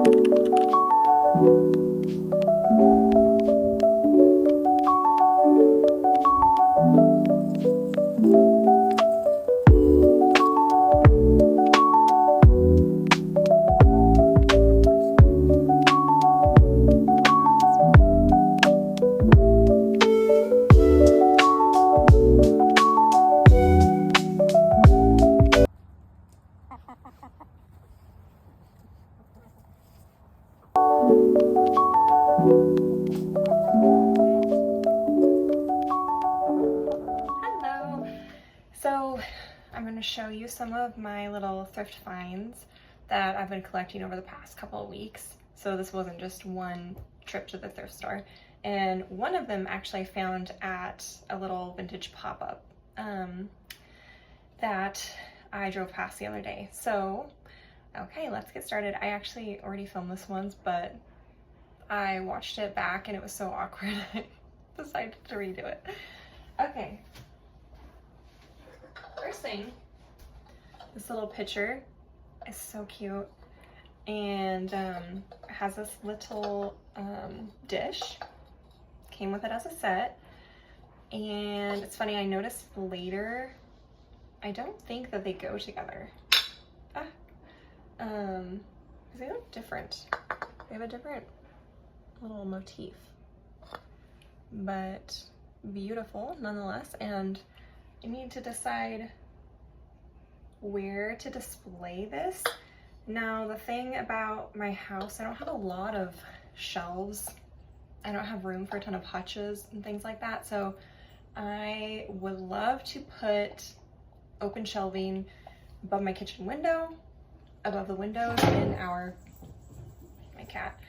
Hello! So I'm going to show you some of my little thrift finds that I've been collecting over the past couple of weeks. So this wasn't just one trip to the thrift store. And one of them actually I found at a little vintage pop-up that I drove past the other day. So, okay, let's get started. I actually already filmed this once, but I watched it back and it was so awkward. I decided to redo it. Okay. First thing, this little picture is so cute, and it has this little dish. Came with it as a set, and it's funny, I noticed later, I don't think that they go together. Because they look different. They have a different little motif, but beautiful nonetheless. And I need to decide where to display this. Now, the thing about my house, I don't have a lot of shelves. I don't have room for a ton of hutches and things like that. So I would love to put open shelving above my kitchen window, above the windows in my cat,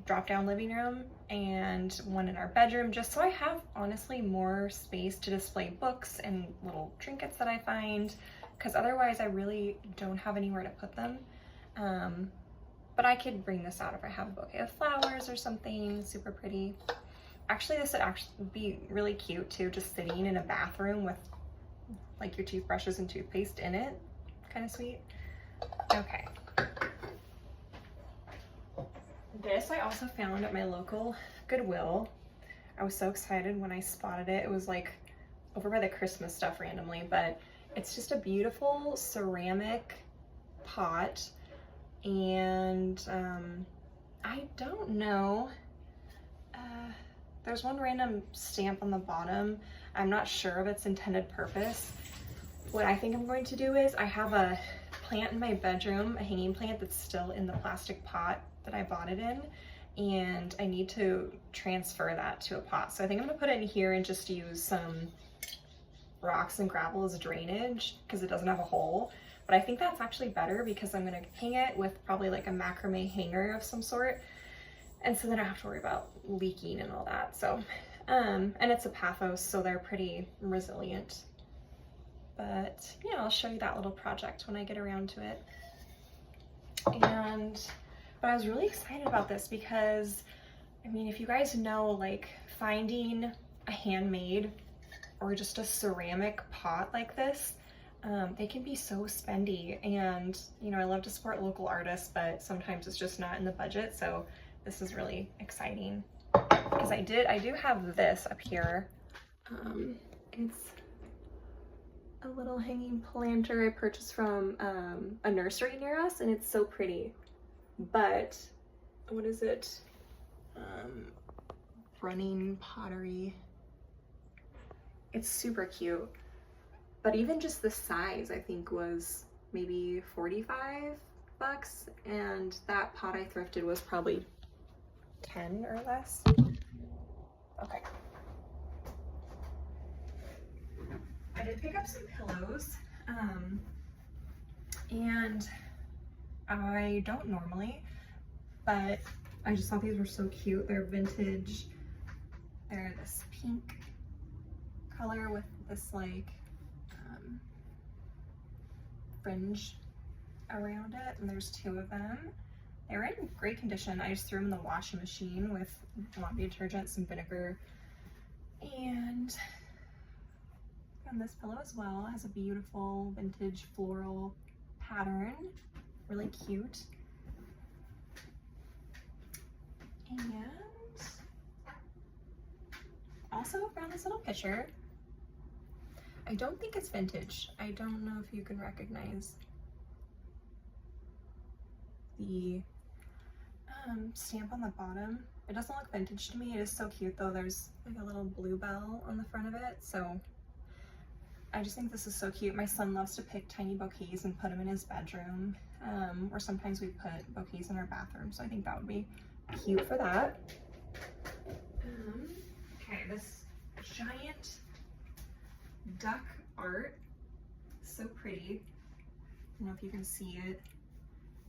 drop down living room, and one in our bedroom, just so I have honestly more space to display books and little trinkets that I find, because otherwise I really don't have anywhere to put them. But I could bring this out if I have a bouquet of flowers or something super pretty. Actually, this would actually be really cute too, just sitting in a bathroom with like your toothbrushes and toothpaste in it. Kind of sweet. Okay. This I also found at my local Goodwill. I was so excited when I spotted it. It was like over by the Christmas stuff randomly, but it's just a beautiful ceramic pot. And I don't know, there's one random stamp on the bottom. I'm not sure of its intended purpose. What I think I'm going to do is, I have a plant in my bedroom, a hanging plant that's still in the plastic pot that I bought it in, and I need to transfer that to a pot. So I think I'm gonna put it in here and just use some rocks and gravel as drainage because it doesn't have a hole. But I think that's actually better because I'm gonna hang it with probably like a macrame hanger of some sort. And so then I don't have to worry about leaking and all that. So, and it's a pathos, so they're pretty resilient. But yeah, I'll show you that little project when I get around to it. But I was really excited about this because, I mean, if you guys know, like finding a handmade or just a ceramic pot like this, they can be so spendy. And, you know, I love to support local artists, but sometimes it's just not in the budget. So this is really exciting because I do have this up here. It's a little hanging planter I purchased from a nursery near us, and it's so pretty. But what is it? Running pottery. It's super cute. But even just the size, I think, was maybe 45 bucks, and that pot I thrifted was probably 10 or less. Okay. I did pick up some pillows, and I don't normally, but I just thought these were so cute. They're vintage. They're this pink color with this like fringe around it, and there's two of them. They were in great condition. I just threw them in the washing machine with laundry detergent, some vinegar, and this pillow as well has a beautiful vintage floral pattern, really cute. And also found this little picture. I don't think it's vintage. I don't know if you can recognize the stamp on the bottom. It doesn't look vintage to me. It is so cute though. There's like a little bluebell on the front of it. So I just think this is so cute. My son loves to pick tiny bouquets and put them in his bedroom. Or sometimes we put bouquets in our bathroom. So I think that would be cute for that. Okay, this giant duck art. So pretty. I don't know if you can see it.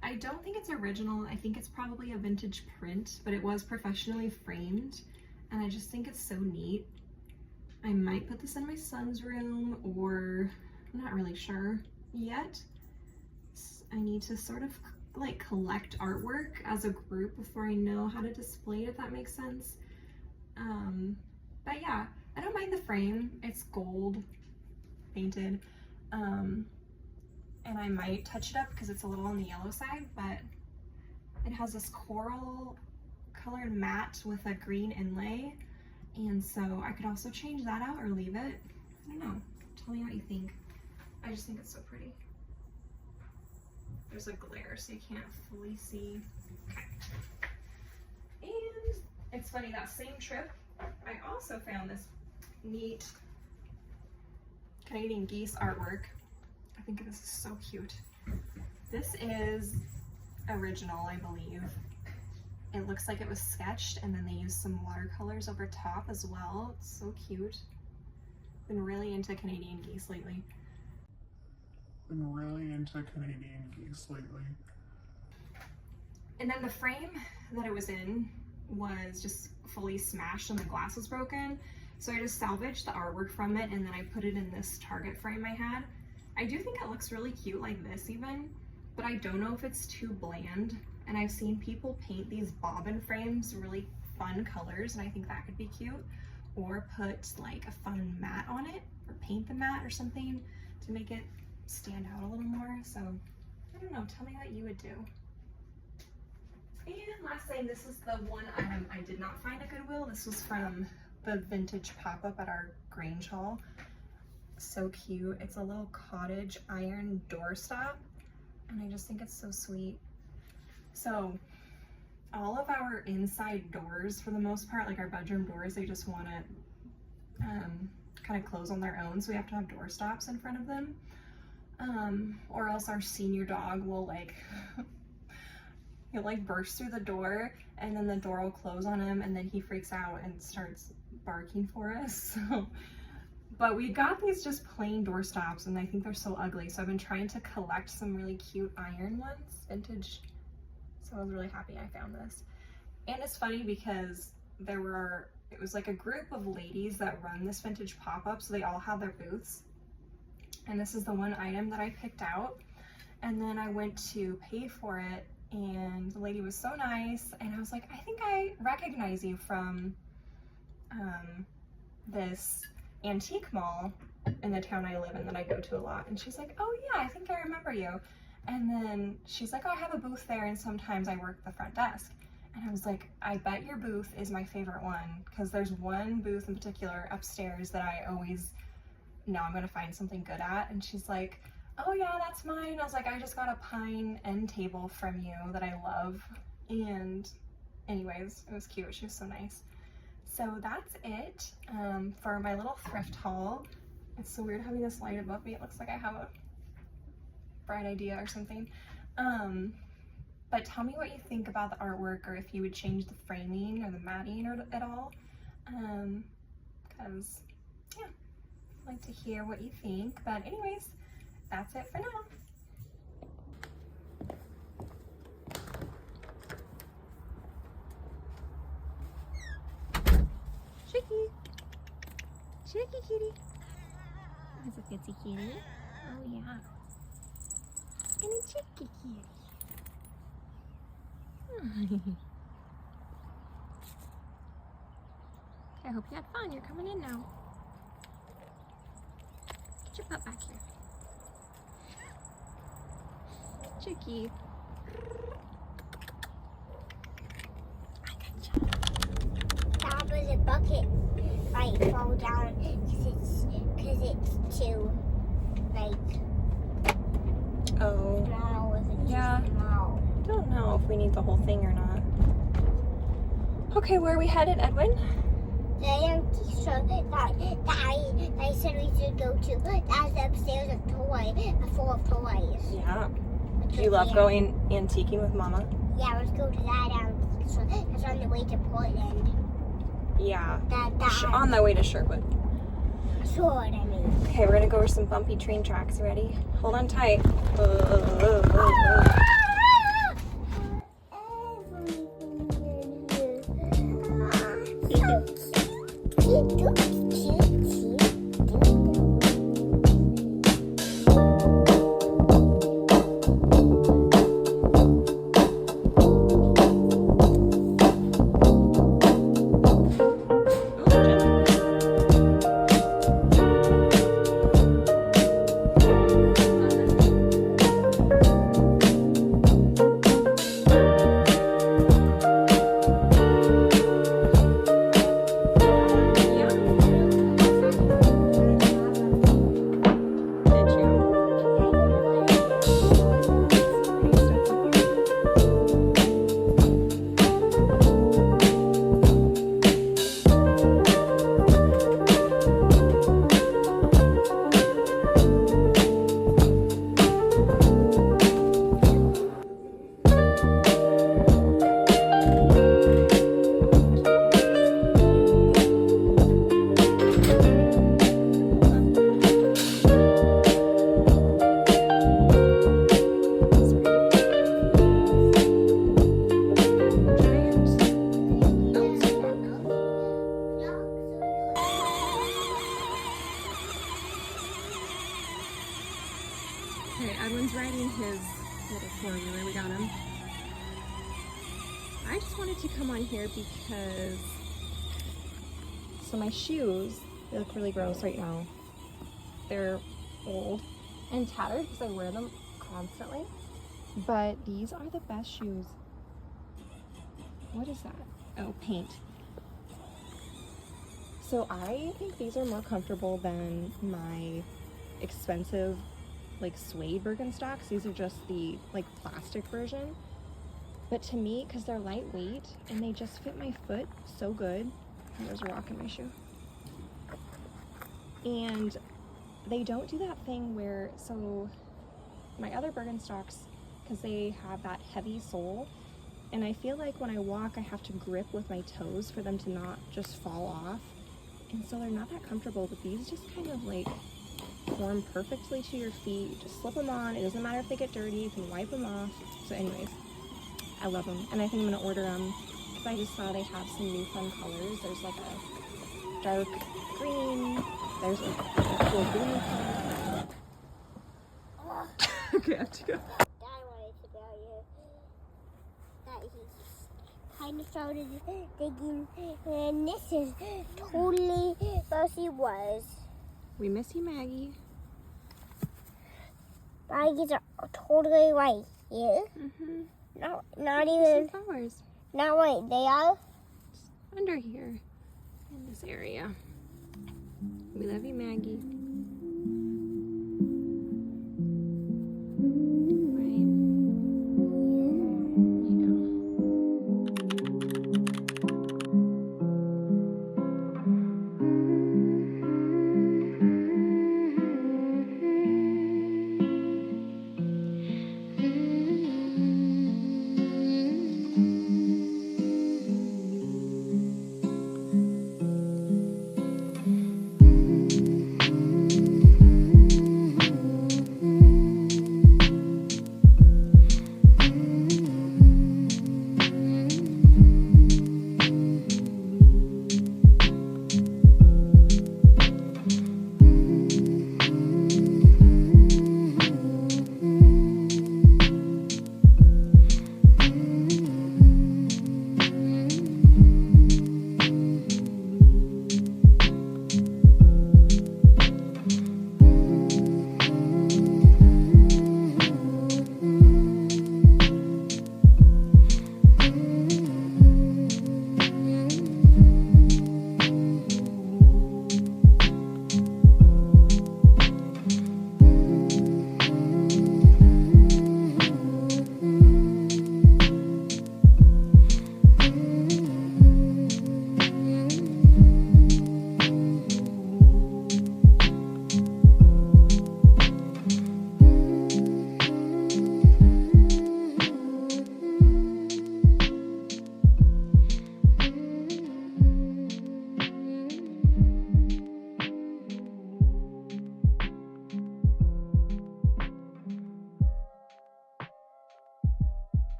I don't think it's original. I think it's probably a vintage print, but it was professionally framed, and I just think it's so neat. I might put this in my son's room, or I'm not really sure yet. I need to sort of like collect artwork as a group before I know how to display it, if that makes sense. But yeah, I don't mind the frame. It's gold painted. And I might touch it up because it's a little on the yellow side, but it has this coral colored mat with a green inlay. And so I could also change that out or leave it. I don't know. Tell me what you think. I just think it's so pretty. There's a glare so you can't fully see. Okay. And it's funny, that same trip, I also found this neat Canadian geese artwork. I think this is so cute. This is original, I believe. It looks like it was sketched and then they used some watercolors over top as well. It's so cute. Been really into Canadian geese lately. And then the frame that it was in was just fully smashed and the glass was broken. So I just salvaged the artwork from it and then I put it in this Target frame I had. I do think it looks really cute like this even, but I don't know if it's too bland. And I've seen people paint these bobbin frames really fun colors, and I think that could be cute. Or put like a fun mat on it, or paint the mat or something to make it stand out a little more. So I don't know, tell me what you would do. And last thing, this is the one item I did not find at Goodwill. This was from the vintage pop-up at our Grange Hall. So cute. It's a little cottage iron doorstop, and I just think it's so sweet. So all of our inside doors, for the most part, like our bedroom doors, they just want to kind of close on their own, so we have to have door stops in front of them, or else our senior dog will like he'll like burst through the door and then the door will close on him and then he freaks out and starts barking for us. So but we got these just plain door stops and I think they're so ugly, so I've been trying to collect some really cute iron ones, vintage. So I was really happy I found this. And it's funny because it was like a group of ladies that run this vintage pop-up, so they all have their booths. And this is the one item that I picked out. And then I went to pay for it and the lady was so nice and I was like, I think I recognize you from this antique mall in the town I live in that I go to a lot. And she's like, oh yeah, I think I remember you. And then she's like, oh, I have a booth there and sometimes I work the front desk. And I was like, I bet your booth is my favorite one, because there's one booth in particular upstairs that I always know I'm gonna find something good at. And she's like, oh yeah, that's mine. I was like, I just got a pine end table from you that I love. And anyways, it was cute. She was so nice. So that's it for my little thrift haul. It's so weird having this light above me. It looks like I have a bright idea or something. But tell me what you think about the artwork, or if you would change the framing or the matting or at all. Because yeah, I'd like to hear what you think. But anyways, that's it for now. Chicky! Chicky kitty! That's a fitsy kitty. Oh yeah. And a chicky kitty. I hope you had fun. You're coming in now. Get your butt back here. Chicky. I got the bucket might fall down because it's too Oh, small. If it's yeah. too small. Don't know if we need the whole thing or not. Okay, where are we headed, Edwin? The empty store that I said we should go to. That's upstairs of toy, full of toys. Yeah. Do you love going antiquing with Mama? Yeah, let's go to that. That's on the way to Portland. Yeah. That On the way to Sherwood. Sword, I mean. Okay, we're gonna go over some bumpy train tracks. Ready? Hold on tight. Okay, Edwin's riding his little four-wheeler. We got him. I just wanted to come on here because, so my shoes, they look really gross right now. They're old and tattered because I wear them constantly. But these are the best shoes. What is that? Oh, paint. So I think these are more comfortable than my expensive like suede Birkenstocks. These are just the like plastic version. But to me, because they're lightweight and they just fit my foot so good. There's a rock in my shoe. And they don't do that thing where, so my other Birkenstocks, because they have that heavy sole, and I feel like when I walk I have to grip with my toes for them to not just fall off. And so they're not that comfortable, but these just kind of like form perfectly to your feet. You just slip them on. It doesn't matter if they get dirty. You can wipe them off. So anyways, I love them. And I think I'm going to order them because I just saw they have some new fun colors. There's like a dark green. There's a cool blue color. Okay, I have to go. Dad wanted to tell you that he kind of started digging, and this is totally where she was. We miss you, Maggie. Maggie's are totally right here. Not even. Some flowers. Not right there. Under here, in this area. We love you, Maggie.